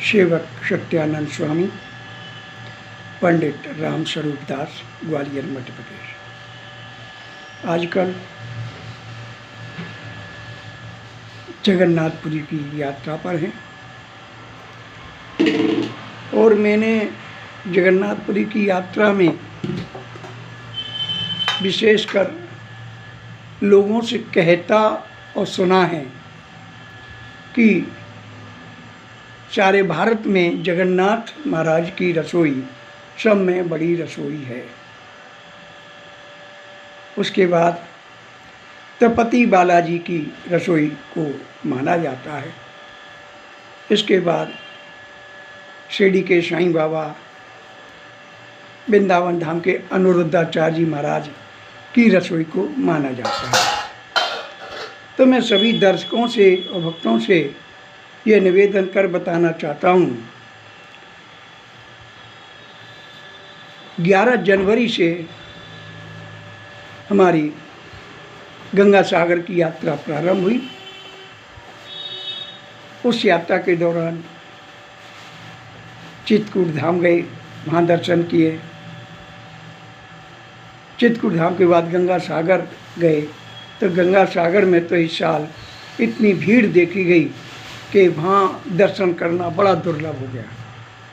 सेवक सत्यानंद स्वामी, पंडित राम स्वरूप दास, ग्वालियर मध्य प्रदेश। आजकल जगन्नाथपुरी की यात्रा पर हैं और मैंने जगन्नाथपुरी की यात्रा में विशेषकर लोगों से कहता और सुना है कि सारे भारत में जगन्नाथ महाराज की रसोई सब में बड़ी रसोई है। उसके बाद तिरुपति बालाजी की रसोई को माना जाता है। इसके बाद शिरडी के साईं बाबा, वृंदावन धाम के अनिरुद्धाचार्य जी महाराज की रसोई को माना जाता है। तो मैं सभी दर्शकों से और भक्तों से यह निवेदन कर बताना चाहता हूँ, 11 जनवरी से हमारी गंगा सागर की यात्रा प्रारंभ हुई। उस यात्रा के दौरान चित्रकूट धाम गए, वहाँ दर्शन किए। चित्रकूट धाम के बाद गंगा सागर गए, तो गंगा सागर में तो इस साल इतनी भीड़ देखी गई कि वहाँ दर्शन करना बड़ा दुर्लभ हो गया,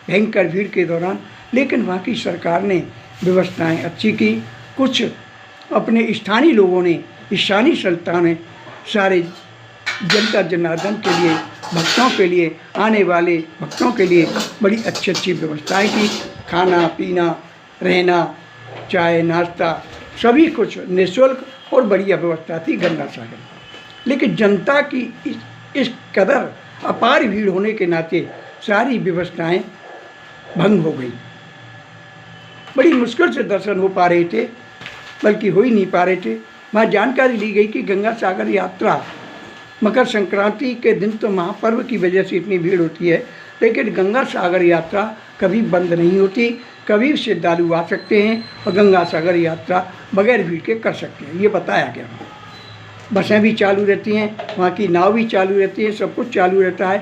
भयंकर भीड़ के दौरान। लेकिन वहाँ की सरकार ने व्यवस्थाएं अच्छी की। कुछ अपने स्थानीय लोगों ने, स्थानीय संस्था ने सारे जनता जनार्दन के लिए, भक्तों के लिए, आने वाले भक्तों के लिए बड़ी अच्छी अच्छी व्यवस्थाएं की। खाना पीना, रहना, चाय नाश्ता सभी कुछ निःशुल्क और बढ़िया व्यवस्था थी गंगा सागर। लेकिन जनता की इस कदर अपार भीड़ होने के नाते सारी व्यवस्थाएं भंग हो गई। बड़ी मुश्किल से दर्शन हो पा रहे थे, बल्कि हो ही नहीं पा रहे थे। वहाँ जानकारी ली गई कि गंगा सागर यात्रा मकर संक्रांति के दिन तो महापर्व की वजह से इतनी भीड़ होती है, लेकिन गंगा सागर यात्रा कभी बंद नहीं होती। कभी श्रद्धालु आ सकते हैं और गंगा सागर यात्रा बगैर भीड़ के कर सकते हैं, ये बताया गया। बसें भी चालू रहती हैं, वहाँ की नाव भी चालू रहती है, सब कुछ चालू रहता है।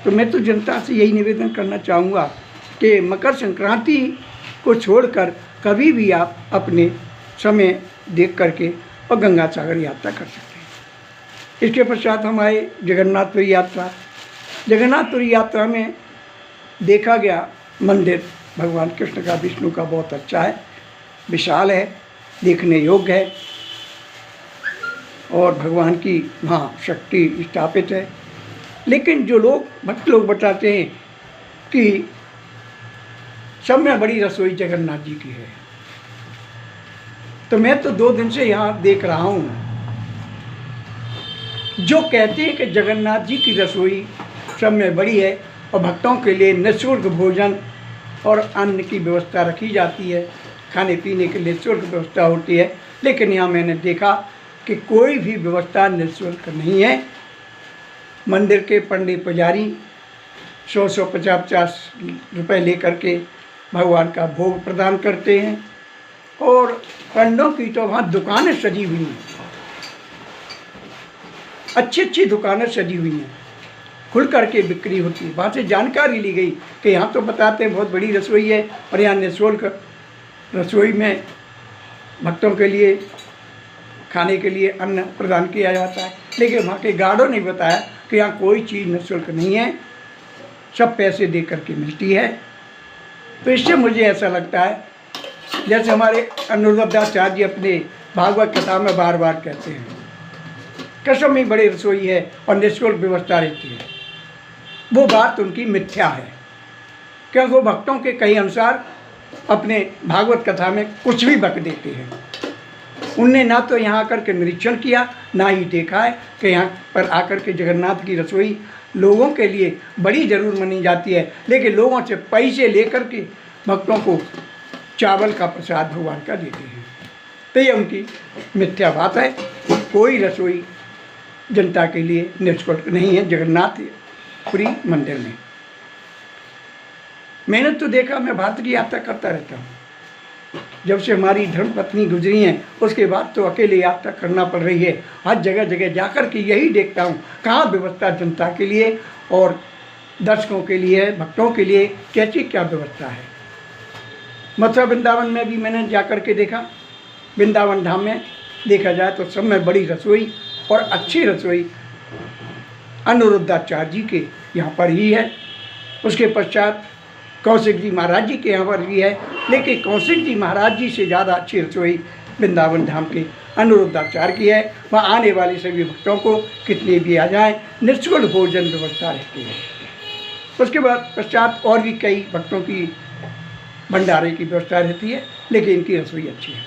तो मैं तो जनता से यही निवेदन करना चाहूँगा कि मकर संक्रांति को छोड़कर कभी भी आप अपने समय देख करके और गंगा सागर यात्रा कर सकते हैं। इसके पश्चात हम आए जगन्नाथपुरी यात्रा। जगन्नाथपुरी यात्रा में देखा गया मंदिर भगवान कृष्ण का, विष्णु का बहुत अच्छा है, विशाल है, देखने योग्य है और भगवान की वहाँ शक्ति स्थापित है। लेकिन जो लोग भक्त लोग बताते हैं कि सब में बड़ी रसोई जगन्नाथ जी की है, तो मैं तो 2 दिन से यहाँ देख रहा हूँ, जो कहते हैं कि जगन्नाथ जी की रसोई सब में बड़ी है और भक्तों के लिए निःशुल्क भोजन और अन्न की व्यवस्था रखी जाती है, खाने पीने के लिए निःशुल्क व्यवस्था होती है। लेकिन यहाँ मैंने देखा कि कोई भी व्यवस्था निःशुल्क नहीं है। मंदिर के पंडित पुजारी 100-150 रुपये लेकर के भगवान का भोग प्रदान करते हैं और पंडों की तो वहाँ दुकानें सजी हुई हैं, अच्छी अच्छी दुकानें सजी हुई हैं, खुल करके बिक्री होती है। वहाँ से जानकारी ली गई कि यहाँ तो बताते हैं बहुत बड़ी रसोई है और यहाँ निःशुल्क रसोई में भक्तों के लिए खाने के लिए अन्न प्रदान किया जाता है। लेकिन वहाँ के गार्डों ने बताया कि यहाँ कोई चीज़ निःशुल्क नहीं है, सब पैसे दे करके मिलती है। तो इससे मुझे ऐसा लगता है, जैसे हमारे अनिरुद्धाचार्य जी अपने भागवत कथा में बार बार कहते हैं, कसम में बड़ी रसोई है और निःशुल्क व्यवस्था रहती है, वो बात उनकी मिथ्या है। क्योंकि वो भक्तों के कई अनुसार अपने भागवत कथा में कुछ भी बक देते हैं। उनने ना तो यहाँ आकर के निरीक्षण किया, ना ही देखा है कि यहाँ पर आकर के जगन्नाथ की रसोई लोगों के लिए बड़ी ज़रूर मानी जाती है, लेकिन लोगों से पैसे लेकर के भक्तों को चावल का प्रसाद भगवान का देते हैं। तो ये उनकी मिथ्या बात है। कोई रसोई जनता के लिए निःशुल्क नहीं है जगन्नाथपुरी मंदिर में। मैंने तो देखा, मैं भारत की यात्रा करता रहता हूँ, जब से हमारी धर्मपत्नी गुजरी हैं उसके बाद तो अकेले यात्रा करना पड़ रही है। हर जगह जगह जाकर के यही देखता हूँ कहाँ व्यवस्था जनता के लिए और दर्शकों के लिए, भक्तों के लिए कैसी क्या व्यवस्था है। मथुरा वृंदावन में भी मैंने जा कर के देखा, वृंदावन धाम में देखा जाए तो सब में बड़ी रसोई और अच्छी रसोई अनिरुद्धाचार्य जी के यहाँ पर ही है। उसके पश्चात कौशिक जी महाराज जी के यहाँ पर भी है, लेकिन कौशिक जी महाराज जी से ज़्यादा अच्छी रसोई वृंदावन धाम के अनिरुद्धाचार्य की है। वहाँ आने वाले सभी भक्तों को कितने भी आ जाएं, निःशुल्क भोजन व्यवस्था रहती है। उसके बाद पश्चात और भी कई भक्तों की भंडारे की व्यवस्था रहती है, लेकिन इनकी रसोई अच्छी है।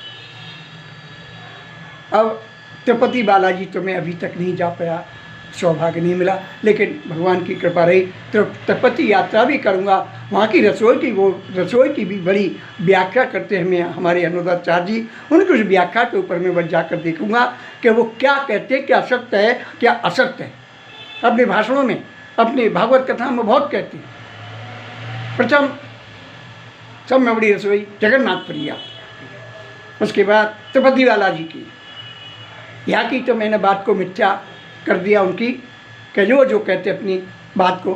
अब तिरुपति बालाजी तो मैं अभी तक नहीं जा पाया, सौभाग्य नहीं मिला, लेकिन भगवान की कृपा रही तो तिरुपति यात्रा भी करूँगा। वहाँ की रसोई की भी बड़ी व्याख्या करते हैं हमारे अनिरुद्धाचार्य जी, उनकी उस व्याख्या के ऊपर मैं बस जाकर देखूँगा कि वो क्या कहते हैं, क्या सत्य है क्या असत्य है। अपने भाषणों में, अपने भागवत कथा में बहुत कहते हैं। प्रथम सब में बड़ी रसोई जगन्नाथपुरी यात्रा, उसके बाद तिरुपति बालाजी की, यहाँ की तो मैंने बात को मिथ्या कर दिया उनकी, कि जो कहते अपनी बात को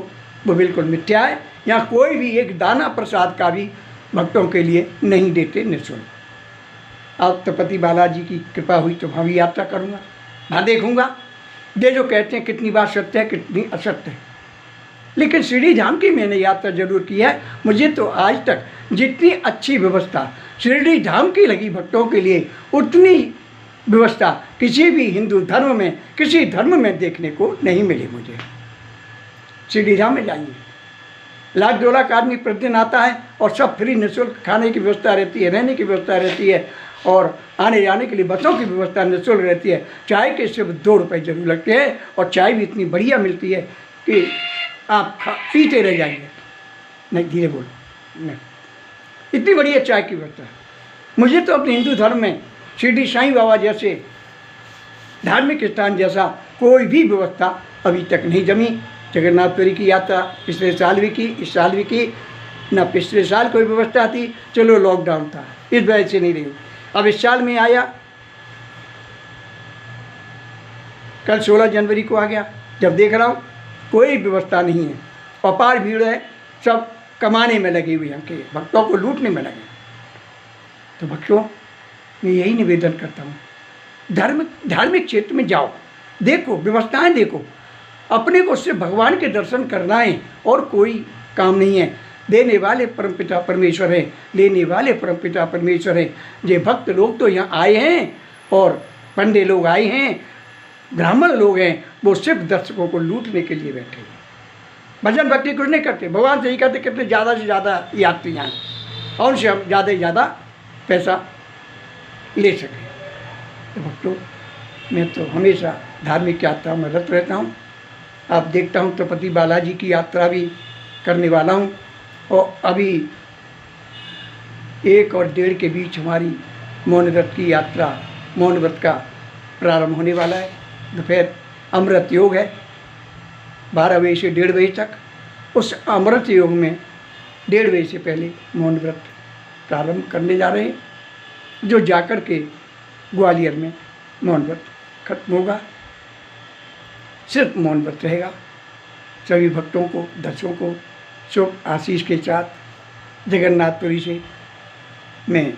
वो बिल्कुल मिथ्या है। यहाँ कोई भी एक दाना प्रसाद का भी भक्तों के लिए नहीं देते निःशुल्क। अब तिरुपति बालाजी की कृपा हुई तो वहाँ भी यात्रा करूँगा, वहाँ देखूँगा ये जो कहते हैं कितनी बात सत्य है कितनी असत्य है। लेकिन शिरडी धाम की मैंने यात्रा जरूर की है। मुझे तो आज तक जितनी अच्छी व्यवस्था शिरडी धाम की लगी भक्तों के लिए, उतनी व्यवस्था किसी भी हिंदू धर्म में, किसी धर्म में देखने को नहीं मिली मुझे। शिरडी धाम में जाइए, 1,00,000-2 लाख आदमी प्रतिदिन आता है और सब फ्री निःशुल्क खाने की व्यवस्था रहती है, रहने की व्यवस्था रहती है और आने जाने के लिए बसों की व्यवस्था निःशुल्क रहती है। चाय के सिर्फ 2 रुपये जरूर लगते हैं और चाय भी इतनी बढ़िया मिलती है कि आप पीते रह जाएंगे। नहीं, धीरे बोलो, नहीं, इतनी बढ़िया चाय की व्यवस्था है। मुझे तो अपने हिंदू धर्म में शिरडी साईं बाबा जैसे धार्मिक स्थान जैसा कोई भी व्यवस्था अभी तक नहीं जमी। जगन्नाथपुरी की यात्रा पिछले साल भी की, इस साल भी की ना। पिछले साल कोई व्यवस्था थी, चलो लॉकडाउन था, इस वजह से नहीं रही। अब इस साल में आया, कल 16 जनवरी को आ गया, जब देख रहा हूँ कोई व्यवस्था नहीं है, अपार भीड़ है, सब कमाने में लगे हुए हैं, के भक्तों को लूटने में लगे। तो भक्तों, मैं यही निवेदन करता हूँ, धार्मिक क्षेत्र में जाओ, देखो व्यवस्थाएं, देखो, अपने को सिर्फ भगवान के दर्शन करना है और कोई काम नहीं है। देने वाले परमपिता परमेश्वर हैं, लेने वाले परमपिता परमेश्वर हैं। ये भक्त लोग तो यहाँ आए हैं और पंडे लोग आए हैं, ब्राह्मण लोग हैं, वो सिर्फ दर्शकों को लूटने के लिए बैठे हैं। भजन भक्ति कुछ नहीं करते, भगवान से ही कहते कितने ज़्यादा से ज़्यादा यात्री आए और उनसे हम ज़्यादा से ज़्यादा पैसा ले सकें। तो भक्तों, मैं तो हमेशा धार्मिक यात्रा में रत रहता हूँ। आप देखता हूँ तिरुपति बालाजी की यात्रा भी करने वाला हूँ और अभी 1 और 1.5 के बीच हमारी मौन व्रत की यात्रा, मौन व्रत का प्रारंभ होने वाला है। दोपहर अमृत योग है 12 बजे से 1:30 बजे तक। उस अमृत योग में 1:30 बजे से पहले मौन व्रत प्रारंभ करने जा रहे हैं, जो जाकर के ग्वालियर में मौन व्रत खत्म होगा। सिर्फ मौन व्रत रहेगा। सभी भक्तों को, दर्शकों को शुभ आशीष के साथ जगन्नाथपुरी से मैं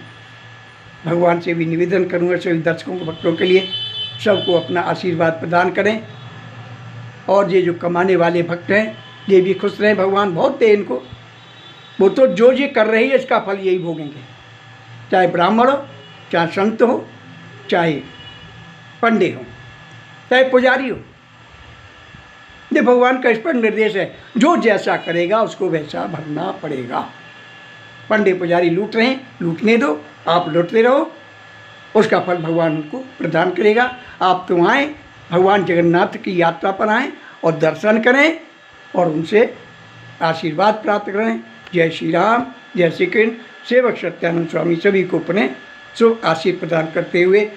भगवान से भी निवेदन करूँगा, सभी दर्शकों को, भक्तों के लिए सबको अपना आशीर्वाद प्रदान करें। और ये जो कमाने वाले भक्त हैं, ये भी खुश रहें, भगवान बहुत दे इनको। वो तो जो ये कर रही है इसका फल यही भोगेंगे, चाहे ब्राह्मण हो, चाहे संत हो, चाहे पंडे हो, चाहे पुजारी हो। ये भगवान का इस पर निर्देश है, जो जैसा करेगा उसको वैसा भरना पड़ेगा। पंडे पुजारी लूट रहे हैं, लूटने दो, आप लूटते रहो, उसका फल भगवान उनको प्रदान करेगा। आप तो आएँ, भगवान जगन्नाथ की यात्रा पर आएँ और दर्शन करें और उनसे आशीर्वाद प्राप्त करें। जय श्री राम, जय श्री कृष्ण। सेवक सत्यानंद स्वामी सभी को अपने शुभ आशीर्वाद प्रदान करते हुए